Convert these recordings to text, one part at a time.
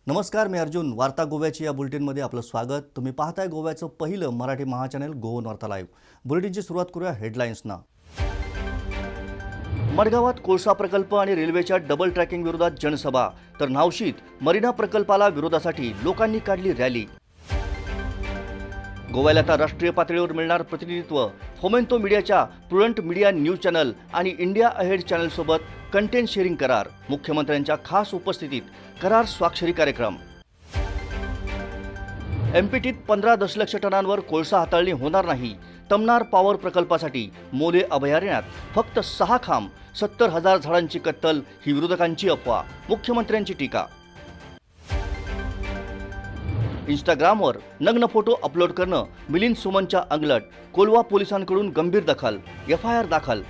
नमस्कार, मी अर्जुन. वार्ता गोव्याची या बुलेटिनमध्ये आपलं स्वागत. तुम्ही पाहताय गोव्याचं पहिलं मराठी महाचॅनल गोवन वार्ता लाईव्ह. बुलेटिनची सुरुवात करूया हेडलाईन्सना. मडगावात कोळसा प्रकल्प आणि रेल्वेच्या डबल ट्रॅकिंग विरोधात जनसभा, तर नावशीत मरीना प्रकल्पाला विरोधासाठी लोकांनी काढली रॅली. गोव्याला आता राष्ट्रीय पातळीवर मिळणार प्रतिनिधित्व. फोमेंतो मीडियाच्या प्रुडंट मीडिया न्यूज चॅनल आणि इंडिया अहेड चॅनलसोबत कंटेंट शेअरिंग करार. मुख्यमंत्र्यांच्या खास उपस्थितीत करार स्वाक्षरी कार्यक्रम. एमपीटीत 15 दशलक्ष टनांवर कोळसा हाताळणी होणार नाही. तमनार पॉवर प्रकल्पासाठी मोले अभयारण्यात फक्त 6 खांब, 70,000 झाडांची कत्तल ही विरोधकांची अफवा. मुख्यमंत्र्यांची टीका. इंस्टाग्रामवर नग्न फोटो अपलोड करणं मिलिंद सुमनच्या अंगलट. कोलवा पोलिसांकडून गंभीर दखल, एफआयआर दाखल.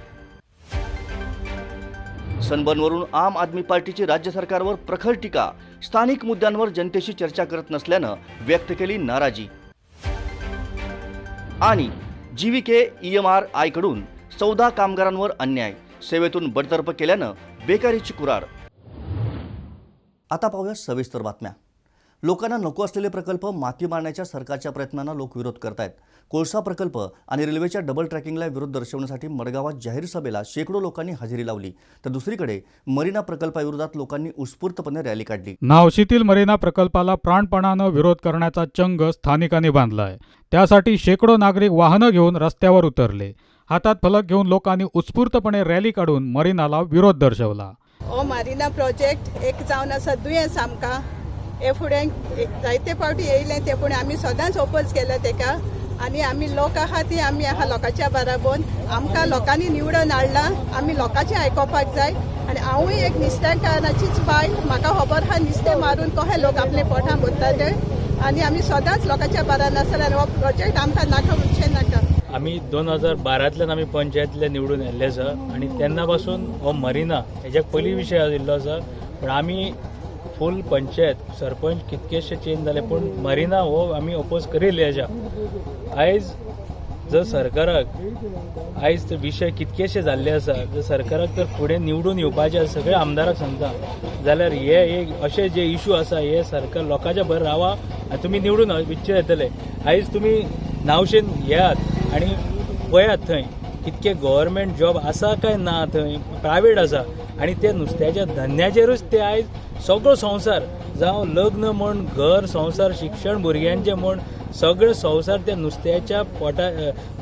सनबर्नवरून आम आदमी पार्टीची राज्य सरकारवर प्रखर टीका. स्थानिक मुद्द्यांवर जनतेशी चर्चा करत नसल्यानं व्यक्त केली नाराजी. आणि जीव्हीके EMRI कडून 14 कामगारांवर अन्याय, सेवेतून बडतर्फ केल्यानं बेकारीची कुऱ्हाड. आता पाहूया सविस्तर बातम्या. लोकांना नको असलेले प्रकल्प माती मारण्याच्या सरकारच्या प्रयत्नांना लोक विरोध करतायत. कोळसा प्रकल्प आणि रेल्वेच्या डबल ट्रॅकिंगला विरोध दर्शवण्यासाठी मडगावात जाहीर सभेला शेकडो लोकांनी हजेरी लावली, तर दुसरीकडे मरीना प्रकल्पाविरोधात लोकांनी उत्स्फूर्तपणे रॅली काढली. नावशीतील मरीना प्रकल्पाला प्राणपणानं विरोध करण्याचा चंग स्थानिकांनी बांधलाय. त्यासाठी शेकडो नागरिक वाहनं घेऊन रस्त्यावर उतरले. हातात फलक घेऊन लोकांनी उत्स्फूर्तपणे रॅली काढून मरीनाला विरोध दर्शवला. मरीना प्रोजेक्ट एक जावन आसा दुयेंस आमकां. हे फुडें जायते फावटी येयलें ते, पूण आमी सदांच ओपोज केलें तेका. आनी आमी लोक आहा ती आमी आहा लोकांच्या बराबर. आमकां लोकांनी निवडून हाडला, आमी लोकांचें आयकोपाक जाय. आनी हांवूय एक नुस्तेकाराचीच बायल, म्हाका खबर आहा नुस्तें मारून कशे लोक आपले पोटां भरता ते. आनी आमी सदांच लोकांच्या बराबर आसतले आनी हो प्रोजेक्ट आमकां नाका म्हणचे नाका. आम्ही 2012तल्यान आमी पंचायतीतले निवडून येल्ले आसा आनी तेन्ना पासून हो मरीना हेज्या पयलीं विशय आशिल्लो आसा. पण आमी फूल पंचायत सरपंच कितकेशे चेंज जाले, पूण मरीना हो आमी ओपोज करिल्ले आसा. आयज जर सरकाराक आयज तो विशय कितकेशे जाल्ले आसा, जर सरकाराक तर फुडें निवडून येवपाचे सगळ्या आमदाराक सांगता जाल्यार हे एक अशे जे इशू आसा हे सरकार लोकांच्या बरें रावा आनी तुमी निवडून विच्चे येतले. आयज तुमी नावशेन येयात आनी पळयात थंय कितके गव्हर्मेंट जॉब आसा काय ना, थंय प्रायवेट आसा. आनी ते नुस्त्याच्या धंद्याचेरूच ते आयज सगळो संवसार जावं लग्न म्हण, घर संवसार, शिक्षण भुरग्यांचें म्हण सगळे संवसार त्या नुस्त्याच्या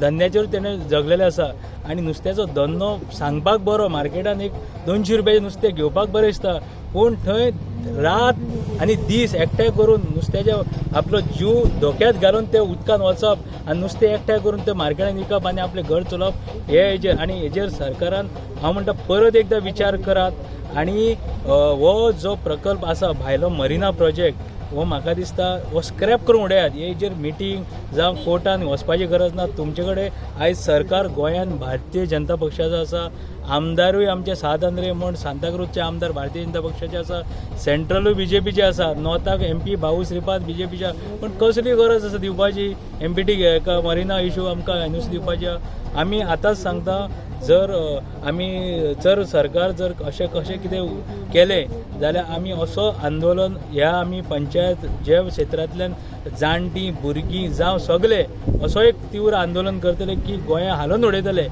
धंद्याचेर तेणें जगलेले आसा. आनी नुस्त्याचो धंदो सांगपाक बरो, मार्केटान एक 200 रुपयाचें नुस्तें घेवपाक बरें दिसता, पूण थंय रात आनी दीस एकठांय करून नुस्त्याच्या आपलो जीव धोक्यांत घालून ते उदकान वचप आनी नुस्तें एकठांय करून ते मार्केटान विकप आनी आपलें घर चलोवप हेजेर. आनी हेजेर सरकारान हांव म्हणटा परत एकदां विचार करात. आनी हो जो प्रकल्प आसा भायलो मरीना प्रोजेक्ट हो म्हाका दिसता हो स्क्रॅप करून उडयात. हेजेर मिटींग जावं कोर्टान वचपाची गरज ना. तुमचे कडेन आयज सरकार गोंयान भारतीय जनता पक्षाचो आसा. आमदारूय आमचे 7 आंद्रे म्हण सांताक्रूजचे आमदार भारतीय जनता पक्षाचे आसा. सेंट्रलूय BJPचे आसा. नॉर्थाक MP भाऊ श्रीपाद BJPच्या. पण कसली गरज आसा दिवपाची MPT मरीना इशू आमकां न्यूज दिवपाची. आमी आतांच सांगता जर सरकार जर अशें कशें कितें केलें जाल्यार आमी असो आंदोलन ह्या आमी पंचायत जे क्षेत्रांतल्यान जाणटीं भुरगीं जावं सगळे असो एक तीव्र आंदोलन करतले की गोंया हालोवन उडयतले.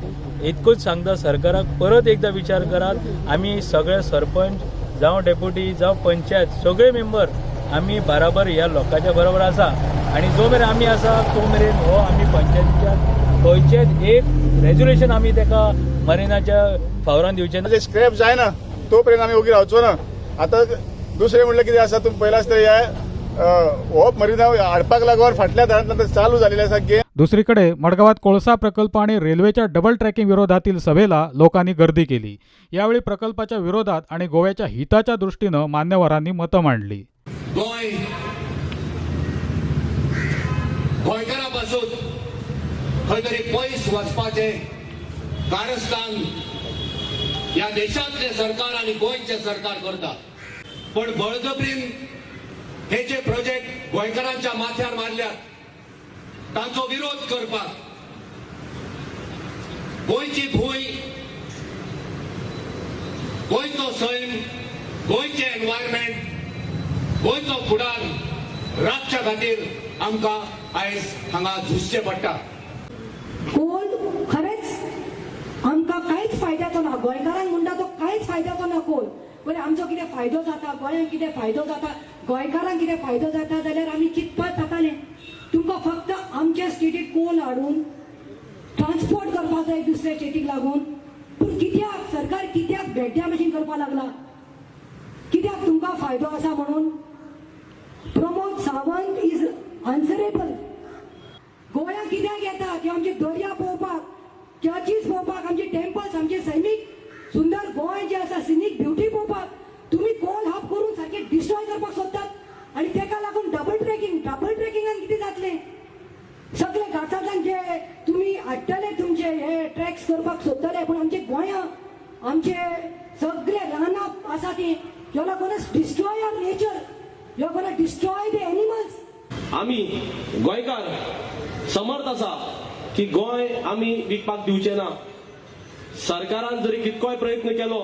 इतकूच सांगता सरकाराक परत एकदां विचार करात. आमी सगळे सरपंच जावं डेप्युटी जावं पंचायत सगळे मेंबर आमी बराबर ह्या लोकांच्या बरोबर आसा. आनी जो मेरेन आमी आसा तो मेरेन हो आमी पंचायतीच्या खंयचेच एक रेजोल्युशन आमी तेका मरीनाच्या फावरान दिवचें ना. स्क्रॅप जायना तोपर्यंत आमी ओगी रावचो ना. आतां दुसरें म्हणल्यार कितें आसा, तुमी पयला आसता हो मरीना हाडपाक लागून फाटल्या दारांतल्यान चालू जाल्लेले आसा गेम. दुसरीकडे मडगावात कोळसा प्रकल्प आणि रेल्वेच्या डबल ट्रॅकिंग विरोधातील सभेला लोकांनी गर्दी केली. यावेळी प्रकल्पाच्या विरोधात आणि गोव्याच्या हिताच्या दृष्टीनं मान्यवरांनी मतं मांडली. गोंयकारां पासून खंय तरी पयस वचपाचें कारस्थान ह्या देशांतले सरकार आनी गोंयचे सरकार करता. पण बळजबरीन हे जे प्रोजेक्ट गोंयकारांच्या माथ्यार मारल्यात तांचो विरोध करपाक गोंयची भूंय, गोंयचो सैम, गोंयचे एनवायरमेंट गोंयचो फुडार राखच्या खातीर आमकां आयज हांगा झुजचें पडटा. कोल खरेंच आमकां कांयच फायद्याचो ना. गोंयकारांक म्हणटा तो कांयच फायद्याचो ना कोल. बरें आमचो कितें फायदो जाता, गोंयांक कितें फायदो जाता, गोंयकारांक कितें फायदो जाता जाल्यार आमी चिंतपाक जातालें. तुमकां फक्त आमच्या स्टेटीक कोल हाडून ट्रान्सपोर्ट करपाक जाय दुसऱ्या स्टेटीक लागून. पूण कित्याक सरकार कित्याक भेड्या भशेन करपाक लागला? कित्याक तुमकां फायदो आसा म्हणून? Pramod Sawant is answerable. गोंया कित्याक येता की आमचे दर्या पळोवपाक, चर्चीस पळोवपाक, आमचे टेम्पल्स, आमचे सैमीक सुंदर गोंय जे आसा सिनीक ब्युटी पळोवपाक तुम्ही कोल हाफ करून सारखे डिस्ट्रॉय करपाक सोदतात. आनी तेका लागून डबल ट्रेकिंगान कितें जातलें? सगळे घाटांतल्यान जे तुमी हाडटले तुमचे हे ट्रॅक्स करपाक सोदतले, पूण आमचे गोंया आमचे सगळे रानां आसा ती you are gonna destroy our nature, you are gonna destroy the animals. आमी गोंयकार समर्थ आसा की गोंय आमी विकपाक दिवचे ना. सरकारान जरी कितकोय प्रयत्न केलो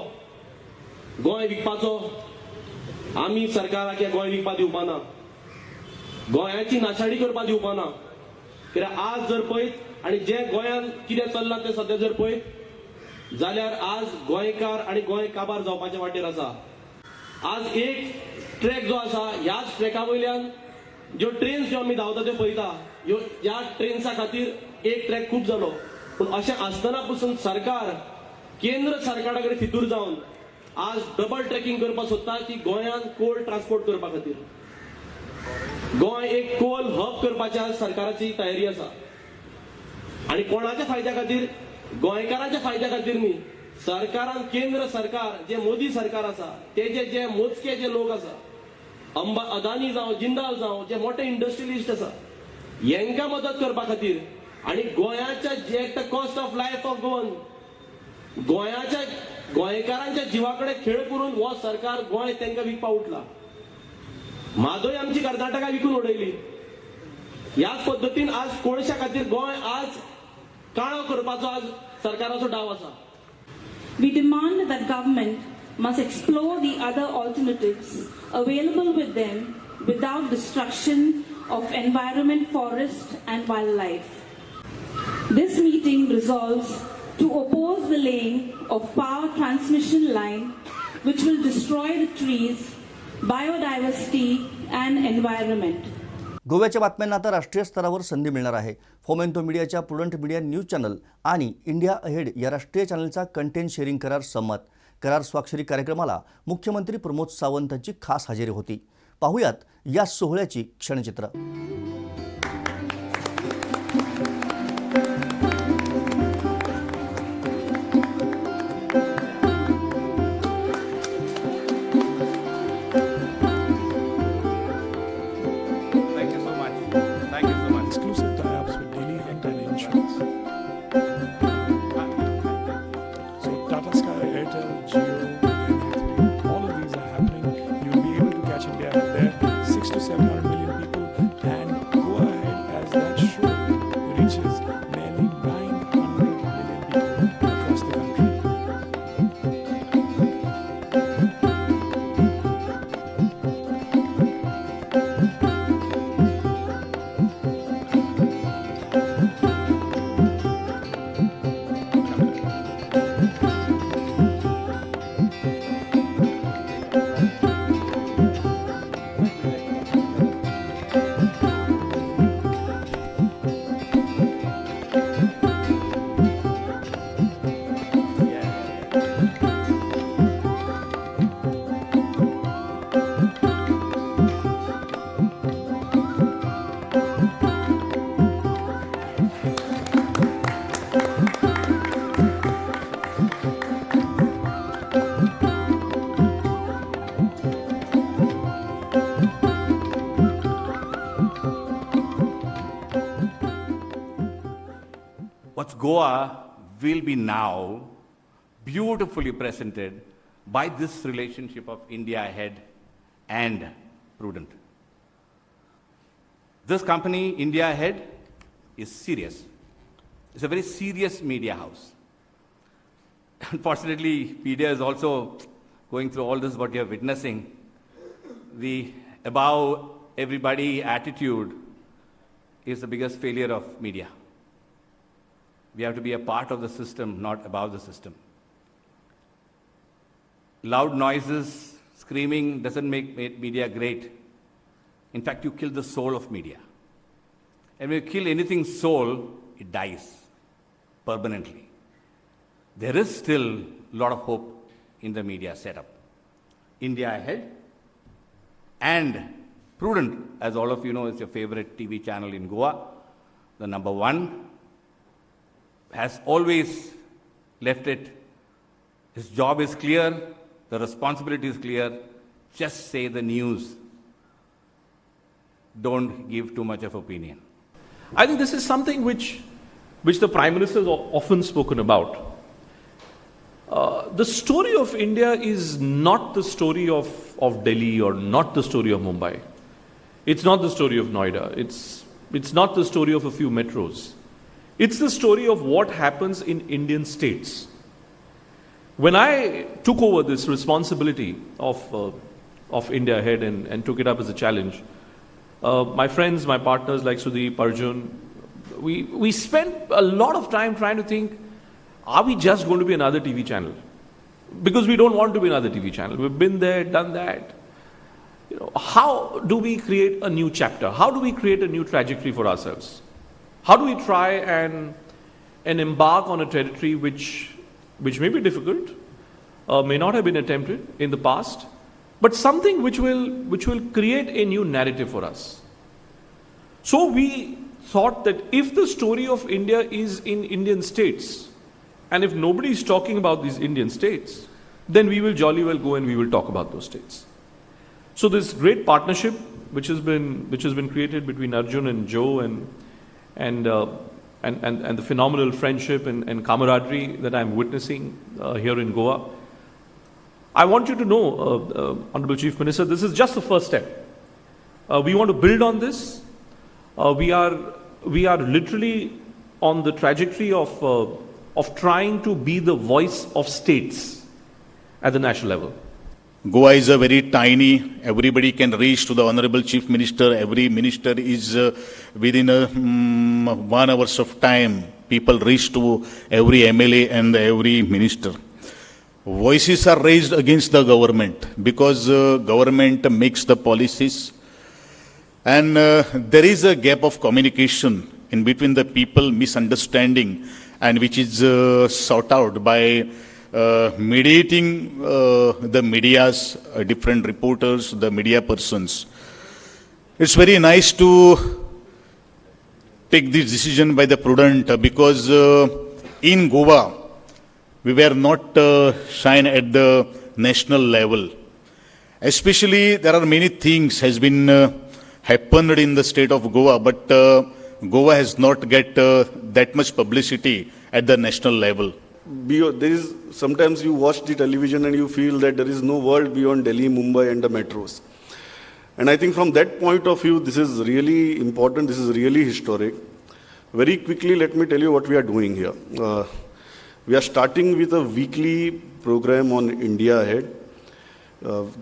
गोंय विकपाचो, आमी सरकाराक हे गोंय विकपाक दिवपा ना. गोंयाची नाशाडी करपाक दिवपा ना. कित्याक आज जर पळयत आनी जे गोंयान कितें चल्लां तें सद्या जर पळयत जाल्यार आज गोंयकार आनी गोंय काबार जावपाच्या वाटेर आसा. आज एक ट्रॅक जो आसा ह्याच ट्रॅका वयल्यान ज्यो ट्रेन्स ज्यो आमी धांवता त्यो पळयता, ह्या ट्रेन्सा खातीर एक ट्रॅक खूब जालो. पूण अशें आसतना पसून सरकार केंद्र सरकारा कडेन फितूर जावन आज डबल ट्रॅकिंग करपाक सोदता की गोंयान कोल ट्रान्सपोर्ट करपा खातीर. गोंय एक कोल हब करपाच्या सरकाराची तयारी आसा. आनी कोणाच्या फायद्या खातीर? गोंयकारांच्या फायद्या खातीर न्ही. सरकारान केंद्र सरकार जे मोदी सरकार आसा तेजे जे मोजके जे लोक आसा, अदानी जावं जिंदाल जावं जे मोठे इंडस्ट्रियलिस्ट आसा, हेंकां मदत करपा खातीर आनी गोंयाच्या जे cost of life of Goan, गोंयाच्या गोंयकारांच्या जिवा कडेन खेळ करून हो सरकार गोंय तांकां विकपा उठला. म्हादोय आमची कर्नाटका विकून उडयली. ह्याच पद्दतीन आज कोळशा खातीर गोंय आज काळो करपाचो आज सरकाराचो डाव आसा. We demand that government must explore the other alternatives available with them without destruction of environment, forest and wildlife. This meeting resolves to oppose the laying of power transmission line which will destroy the trees, biodiversity and environment. गोव्याच्या बातम्यांना आता राष्ट्रीय स्तरावर संधी मिळणार आहे. फोमेंतो मीडियाच्या prudent media news channel आणि इंडिया अहेड या राष्ट्रीय चॅनलचा कंटेंट शेअरिंग करार संमत. करार स्वाक्षरी कार्यक्रमाला मुख्यमंत्री प्रमोद सावंत यांची खास हजेरी होती. पाहुयात या सोहळ्याची क्षणचित्र. What's Goa will be now beautifully presented by this relationship of India Ahead and Prudent. This company, India Ahead, is serious. It's a very serious media house. Unfortunately, media is also going through all this, what you're witnessing. The above everybody attitude is the biggest failure of media. We have to be a part of the system, not above the system. Loud noises, screaming doesn't make media great. In fact, you kill the soul of media. And when you kill anything soul, it dies permanently. There is still a lot of hope in the media setup. India Ahead and Prudent, as all of you know, is your favorite TV channel in Goa, the number one, has always left it. His job is clear, the responsibility is clear. Just say the news. Don't give too much of opinion. I think this is something which the Prime Minister has often spoken about. The story of India is not the story of Delhi or not the story of Mumbai. It's not the story of Noida. It's not the story of a few metros. It's the story of what happens in Indian states. When I took over this responsibility of India Ahead and took it up as a challenge, my friends, my partners like Sudeep, Arjun, we spent a lot of time trying to think, are we just going to be another TV channel? Because we don't want to be another TV channel. We've been there, done that. How do we create a new chapter? How do we create a new trajectory for ourselves? How do we try and embark on a territory which may be difficult, may not have been attempted in the past, but something which will create a new narrative for us? So we thought that if the story of India is in Indian states, and if nobody is talking about these Indian states, then we will jolly well go and we will talk about those states. So this great partnership which has been created between Arjun and Joe and the phenomenal friendship and camaraderie that I'm witnessing here in Goa. I want you to know, Honorable Chief Minister, this is just the first step. We want to build on this. We are literally on the trajectory of trying to be the voice of states at the national level. Goa is a very tiny, everybody can reach to the Honorable Chief Minister. Every minister is within 1 hour of time. People reach to every MLA and every minister. Voices are raised against the government because government makes the policies. And there is a gap of communication in between the people, misunderstanding, and which is sought out by mediating the medias, different reporters, the media persons. It's very nice to take this decision by the Prudent because in Goa, we were not shine at the national level. Especially, there are many things has been happened in the state of Goa, but Goa has not get that much publicity at the national level. There is sometimes you watch the television and you feel that there is no world beyond Delhi, Mumbai and the metros. And I think from that point of view, this is really important, this is really historic. Very quickly, let me tell you what we are doing here. We are starting with a weekly program on India Ahead.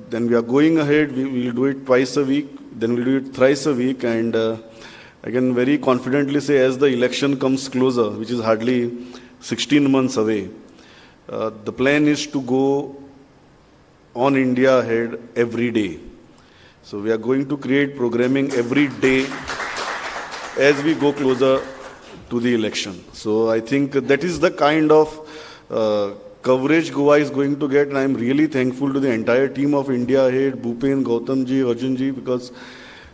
Then we are going ahead, we will do it twice a week, then we'll do it thrice a week, and I can very confidently say as the election comes closer, which is hardly 16 months away, the plan is to go on India Ahead every day. So we are going to create programming every day as we go closer to the election. So I think that is the kind of coverage Goa is going to get, and I am really thankful to the entire team of India Ahead, Bhupen, Gautamji, Arjunji, because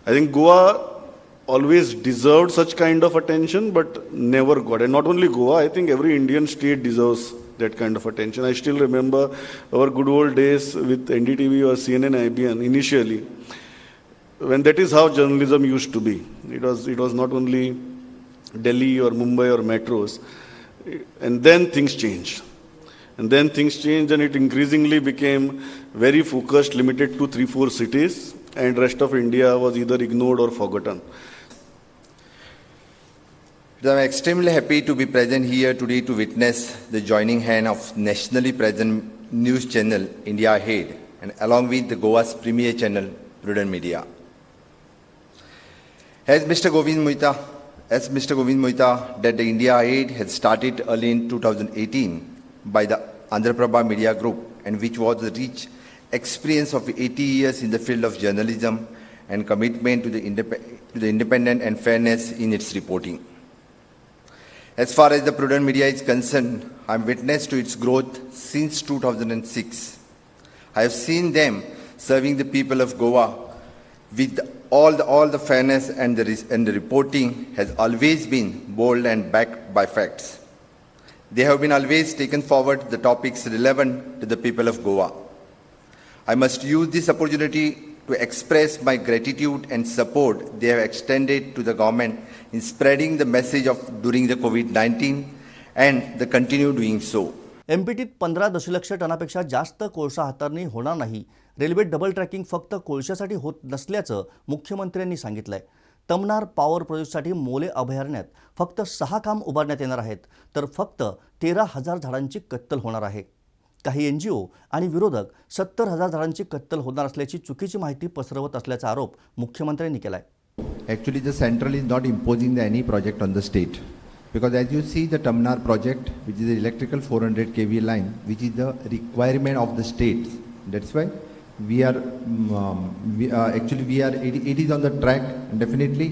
I think Goa always deserved such kind of attention, but never got. And not only Goa, I think every Indian state deserves that kind of attention. I still remember our good old days with NDTV or CNN, IBN initially, when that is how journalism used to be. It was not only Delhi or Mumbai or metros. And then things changed. And it increasingly became very focused, limited to 3-4 cities, and rest of India was either ignored or forgotten. I'm extremely happy to be present here today to witness the joining hand of nationally present news channel India Ahead, and along with the Goa's premier channel, Prudent Media. As Mr. Govind Moita, that the India Aid has started early in 2018 by the Andhra Prabha Media Group, and which was the rich experience of 80 years in the field of journalism and commitment to the independent and fairness in its reporting. As far as the Prudent Media is concerned, I am witness to its growth since 2006. I have seen them serving the people of Goa with all the fairness, and the reporting has always been bold and backed by facts. They have been always taken forward the topics relevant to the people of Goa. I must use this opportunity to express my gratitude and support they have extended to the government in spreading the message of during the COVID-19, and they continue doing so. एमपीटीत 15 दशलक्ष टनापेक्षा जास्त कोळसा हाताळणी होणार नाही. Railway double tracking फक्त कोळशासाठी होत नसल्याचं मुख्यमंत्र्यांनी सांगितलंय. तमनार पॉवर प्रोजेक्टसाठी मोले अभयारण्यात फक्त 6 काम उभारण्यात येणार आहेत, तर फक्त 13,000 झाडांची कत्तल होणार आहे. काही एनजीओ आणि विरोधक 70,000 झाडांची कत्तल होणार असल्याची चुकीची माहिती पसरवत असल्याचा आरोप मुख्यमंत्र्यांनी केलाय. Actually, the central is not imposing any project on the state, because as you see the Tamnar project, which is the electrical 400 kV line, which is the requirement of the states. That's why we are it is on the track, and definitely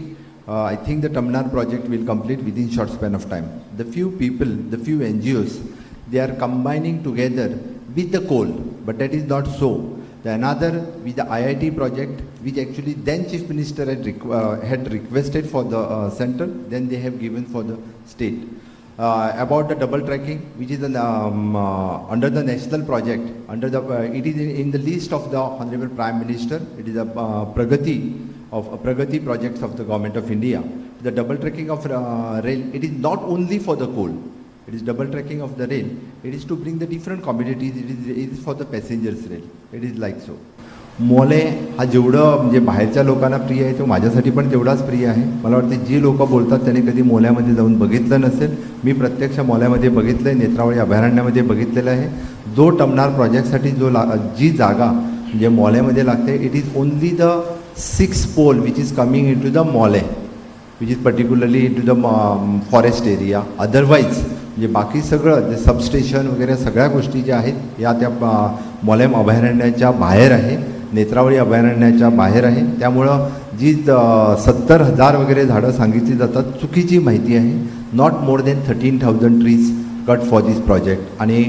I think the Tamnar project will complete within short span of time. The few people, the few NGOs, they are combining together with the coal, but that is not so. The another with the IIT project, which actually then Chief Minister had requested for the central, then they have given for the state. About the double tracking, which is under the national project, it is in the list of the Honorable Prime Minister. It is a Pragati projects of the Government of India. The double tracking of rail, it is not only for the coal. It is double tracking of the rail. It is to bring the different commodities. It is for the passengers rail. It is like so. मोले हा जेवढं म्हणजे बाहेरच्या लोकांना प्रिय आहे तो माझ्यासाठी पण तेवढाच प्रिय आहे. मला वाटते जी लोक बोलतात त्यांनी कधी मोल्यामध्ये जाऊन बघितलं नसेल. मी प्रत्यक्ष मोल्यामध्ये बघितलं आहे, नेत्रावळी अभयारण्यामध्ये बघितलेलं आहे. जो टमनार प्रोजेक्टसाठी जी जागा म्हणजे मोल्यामध्ये लागते, it is only the 6 pole which is coming into the Mollem, which is particularly into the forest area. Otherwise म्हणजे बाकी सगळं जे सबस्टेशन वगैरे सगळ्या गोष्टी ज्या आहेत या त्या मोलेम अभयारण्याच्या बाहेर आहे, नेत्रावळी अभयारण्याच्या बाहेर आहे. त्यामुळं जी 70,000 वगैरे झाडं सांगितली जातात, चुकीची माहिती आहे. Not more than 13,000 trees cut for this project. आणि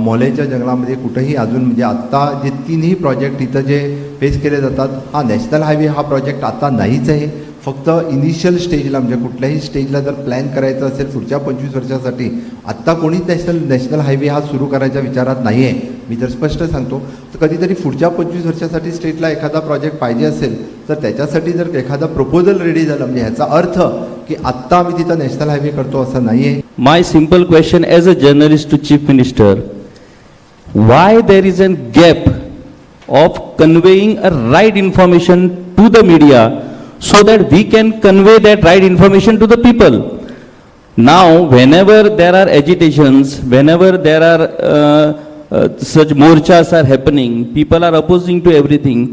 मोलेच्या जंगलामध्ये कुठंही अजून म्हणजे आत्ता जे 3ही प्रोजेक्ट इथं जे फेस केले जातात, हा नॅशनल हायवे हा प्रोजेक्ट आता नाहीच आहे. फक्त इनिशियल स्टेजला म्हणजे कुठल्याही स्टेजला जर प्लॅन करायचं असेल पुढच्या 25 वर्षासाठी, आत्ता कोणीच नॅशनल हायवे हा सुरू करायच्या विचारात नाही आहे. मी जर स्पष्ट सांगतो, तर कधीतरी पुढच्या 25 वर्षासाठी स्टेटला एखादा प्रोजेक्ट पाहिजे असेल तर त्याच्यासाठी जर एखादा प्रपोजल रेडी झालं म्हणजे ह्याचा अर्थ की आत्ता आम्ही तिथं नॅशनल हायवे करतो असं नाही आहे. My simple question as a journalist to chief minister, why there is a gap of conveying a right information to the media so that we can convey that right information to the people? Now, whenever there are agitations, whenever there are such morchas are happening, people are opposing to everything,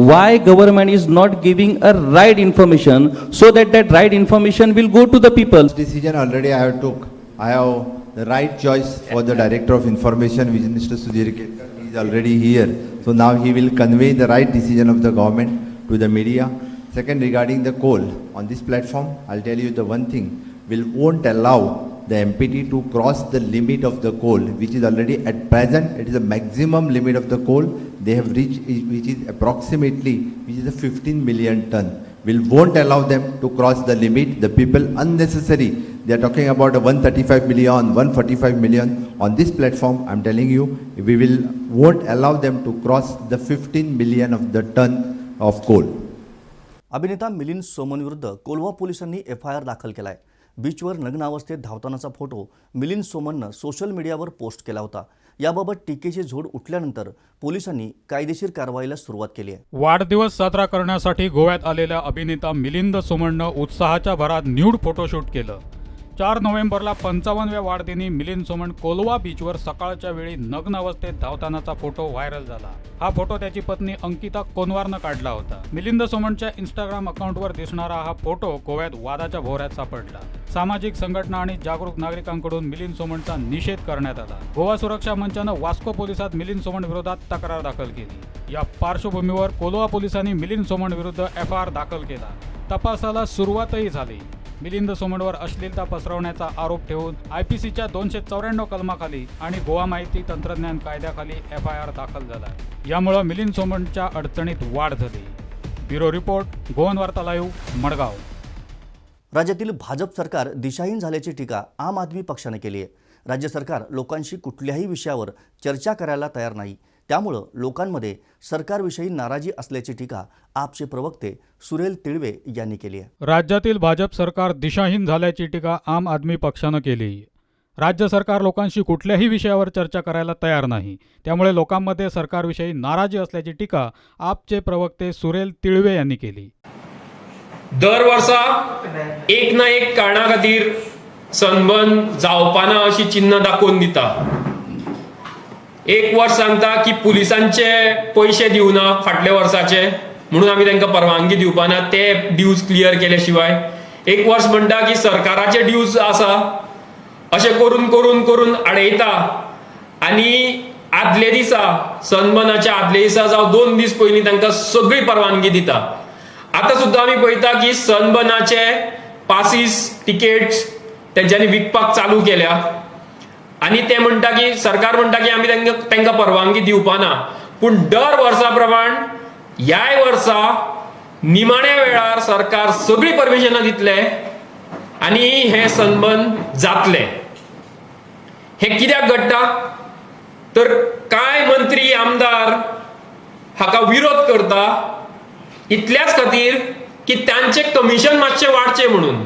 why government is not giving a right information so that that right information will go to the people? This decision already I have took. I have the right choice for the Director of Information, which is Mr. Sudhir Ketkar. He is already here. So now he will convey the right decision of the government to the media. Second, regarding the coal, on this platform, I'll tell you the one thing, we won't allow the MPT to cross the limit of the coal, which is already at present, it is the maximum limit of the coal they have reached, which is approximately, which is a 15 million ton. We won't allow them to cross the limit. The people unnecessary, they are talking about a 135 million, 145 million. On this platform, I'm telling you, we won't allow them to cross the 15 million of the ton of coal. अभिनेता मिलिंद सोमन विरुद्ध कोलवा पोलिसांनी FIR दाखल केलाय. बीचवर नग्न अवस्थेत धावतानाचा photo Milind सोमननं social मीडियावर post केला होता. याबाबत टीकेची झोड उठल्यानंतर पोलिसांनी कायदेशीर कारवाईला सुरुवात केली आहे. वाढदिवस साजरा करण्यासाठी गोव्यात आलेल्या अभिनेता मिलिंद सोमननं उत्साहाच्या भरात न्यूड फोटोशूट केलं. 4 नोव्हेंबरला 55व्या वाढदिनी मिलिंद सोमण कोलवा बीचवर सकाळच्या वेळी नग्न अवस्थेत धावतानाचा फोटो व्हायरल झाला. हा फोटो त्याची पत्नी अंकिता कोनवारनं काढला होता. मिलिंद सोमणच्या इंस्टाग्राम अकाउंटवर दिसणारा हा फोटो गोव्यात वादाच्या भोवऱ्यात सापडला. सामाजिक संघटना आणि जागरूक नागरिकांकडून मिलिंद सोमणचा निषेध करण्यात आला. गोवा सुरक्षा मंचानं वास्को पोलिसात मिलिंद सोमण विरोधात तक्रार दाखल केली. या पार्श्वभूमीवर कोलवा पोलिसांनी मिलिंद सोमण विरुद्ध FIR दाखल केला. तपासाला सुरुवातही झाली. मिलिंद सोमणवर अश्लीलता पसरवण्याचा आरोप ठेवून IPCच्या 294 कलमाखाली आणि गोवा माहिती तंत्रज्ञान कायद्याखाली FIR दाखल झाला. यामुळे मिलिंद सोमणच्या अडचणीत वाढ झाली. ब्युरो रिपोर्ट, गोवन वार्ता लाईव्ह, मडगाव. राज्यातील भाजप सरकार दिशाहीन झाल्याची टीका आम आदमी पक्षाने केली आहे. राज्य सरकार लोकांशी कुठल्याही विषयावर चर्चा करायला तयार नाही. त्यामुळं लोकांमध्ये सरकारविषयी नाराजी असल्याची टीका आपचे प्रवक्ते सुरेल तिळवे यांनी केली आहे. राज्यातील भाजप सरकार दिशाहीन झाल्याची टीका आम आदमी पक्षानं केली. राज्य सरकार लोकांशी कुठल्याही विषयावर चर्चा करायला तयार नाही. त्यामुळे लोकांमध्ये सरकारविषयी नाराजी असल्याची टीका आपचे प्रवक्ते सुरेल तिळवे यांनी केली. दर वर्सा एक ना एक कारणां खातीर सनबर्न जावपाना अशी चिन्ह दाखोवन दिता. एक वर्स सांगता की पुलिसांचे पैसे दिवना फाटल्या वर्साचे म्हणून आमी तांकां परवानगी दिवपाना, ते ड्यूज क्लियर केले शिवाय. एक वर्स म्हणटा की सरकाराचे ड्यूज आसा. अशें करून करून करून आडयता आनी आदले दिसा सनबर्नाच्या आदले दिसा जावं 2 दीस पयलीं तांकां सगळी परवानगी दिता. आतां सुद्दां आमी पळयता की सनबर्नाचे पासीस तिकेट्स तेंच्यांनी विकपाक चालू केल्या आनी ते म्हणटा की सरकार म्हणटा की आमी तांकां परवानगी दिवपाना. पूण दर वर्सा प्रमाण ह्याय वर्सा निमाण्या वेळार सरकार सगळी परमिशनां दितले आनी हे सनबर्न जातले. हे कित्याक घडटा तर कांय मंत्री आमदार हाका विरोध करता इतल्याच खातीर की तांचे कमिशन मातशें वाडचें म्हणून.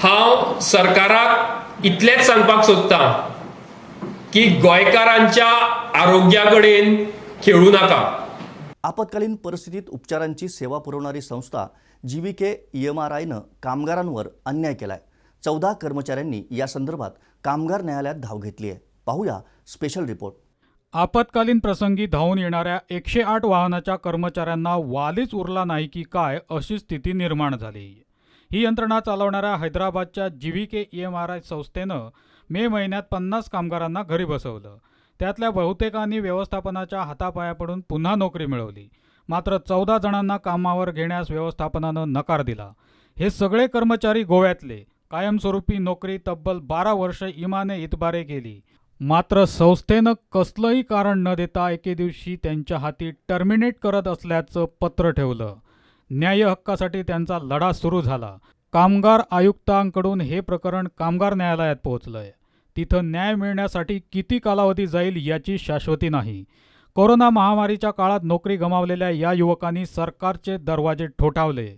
हांव सरकाराक इतलेंच सांगपाक सोदता की गोंयकारांच्या आरोग्या कडेन खेळू नाका. आपत्कालीन परिस्थितीत उपचारांची सेवा पुरवणारी संस्था GVK EMRIनं कामगारांवर अन्याय केलाय. 14 कर्मचाऱ्यांनी या संदर्भात कामगार न्यायालयात धाव घेतली आहे. पाहूया स्पेशल रिपोर्ट. आपत्कालीन प्रसंगी धावून येणाऱ्या 108 वाहनाच्या कर्मचाऱ्यांना वालीच उरला नाही की काय अशी स्थिती निर्माण झाली. ही यंत्रणा चालवणाऱ्या हैदराबादच्या GVK EMRI संस्थेनं मे महिन्यात 50 कामगारांना घरी बसवलं. त्यातल्या बहुतेकांनी व्यवस्थापनाच्या हातापाया पडून पुन्हा नोकरी मिळवली. मात्र 14 जणांना कामावर घेण्यास व्यवस्थापनानं नकार दिला. हे सगळे कर्मचारी गोव्यातले. कायमस्वरूपी नोकरी तब्बल 12 वर्ष इमाने इतबारे केली. मात्र संस्थेनं कसलंही कारण न देता एके दिवशी त्यांच्या हाती टर्मिनेट करत असल्याचं पत्र ठेवलं. न्याय हक्कासाठी त्यांचा लढा सुरू झाला. कामगार आयुक्तांकडून हे प्रकरण कामगार न्यायालयात पोहोचलंय. तिथं न्याय मिळण्यासाठी किती कालावधी जाईल याची शाश्वती नाही. कोरोना महामारीच्या काळात नोकरी गमावलेल्या या युवकांनी सरकारचे दरवाजे ठोठावले.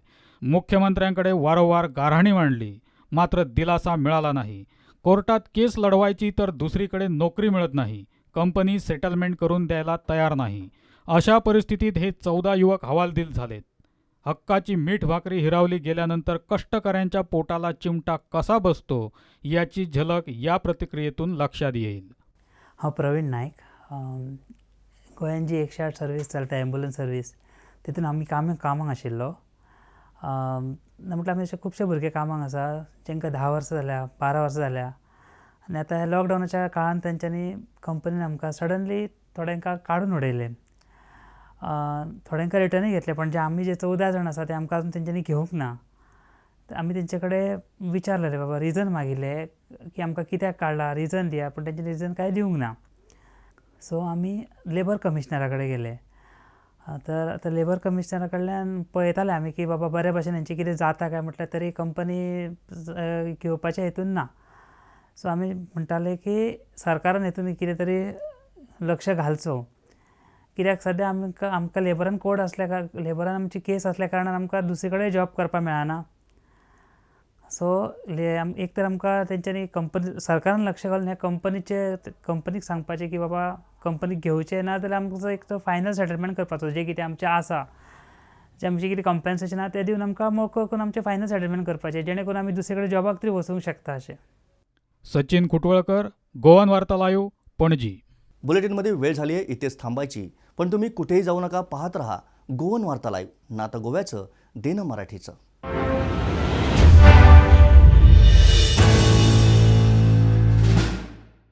मुख्यमंत्र्यांकडे वारंवार गाऱ्हाणी मांडली. मात्र दिलासा मिळाला नाही. कोर्टात केस लढवायची तर दुसरीकडे नोकरी मिळत नाही. कंपनी सेटलमेंट करून द्यायला तयार नाही. अशा परिस्थितीत हे 14 युवक हवालदिल झालेत. हक्काची मीठ भाकरी हिरावली गेल्यानंतर कष्टकऱ्यांच्या पोटाला चिमटा कसा बसतो याची झलक या प्रतिक्रियेतून लक्षात येईल. हांव प्रवीण नायक. गोंयांत जी 108 सर्वीस चलता एम्ब्युलन्स सर्वीस तितून आमी कामाक आशिल्लो. म्हटल्यार आमी अशे खुबशे भुरगे कामाक आसा जेंकां 10 वर्सां जाल्या, 12 वर्सां जाल्या. आनी आतां ह्या लॉकडावनाच्या काळान तेंच्यांनी कंपनीन आमकां सडनली थोड्यांक काडून उडयले. थोड्यांक रिटर्नूय घेतले. पण जे आमी जे 14 जाण आसा ते आमकां अजून तेंच्यांनी घेवंक ना. आमी तेंचे कडेन विचारलेले, बाबा रिजन मागिल्ले की आमकां कित्याक काडला, रिजन दिया. पूण तेंचे रिजन कांय दिवंक ना. सो आमी लेबर कमिशनरा कडेन गेले. तर आतां लेबर कमिशनरा कडल्यान पळयताले आमी की बाबा बरे भशेन हेंचें कितें जाता काय म्हटल्यार तरी कंपनी घेवपाच्या हेतून ना. सो आमी म्हणटाले की सरकारान हेतून कितें तरी लक्ष घालचो. कित्याक सद्या आमकां लेबरान कोड आसल्या लेबरान आमची केस असल्या कारणान आमकां दुसरे कडेन जॉब करपाक मेळना. सो एक तर आमकां तेंच्यांनी कंपनी सरकारान लक्ष घालून ह्या कंपनीक सांगपाचें की बाबा कंपनीक घेवचें ना जाल्यार आमकां एक तर फायनल सेटलमेंट करपाचो जें कितें आमचें आसा. जे आमचे कितें कॉम्पेन्सेशन आहा तें दिवन आमकां मोकळो करून आमचें फायनल सेटलमेंट करपाचें, जेणे करून आमी दुसरे कडेन जॉबाक तरी वचूंक शकता अशें. सचिन कुटवळकर, गोवन वार्ता लाईव्ह, पणजी. बुलेटिनमध्ये वेळ झाली आहे इथेच थांबायची, पण तुम्ही कुठेही जाऊ नका, पाहत रहा गोवन वार्ता लाईव्ह, नातं गोव्याचं, देणं मराठीचं.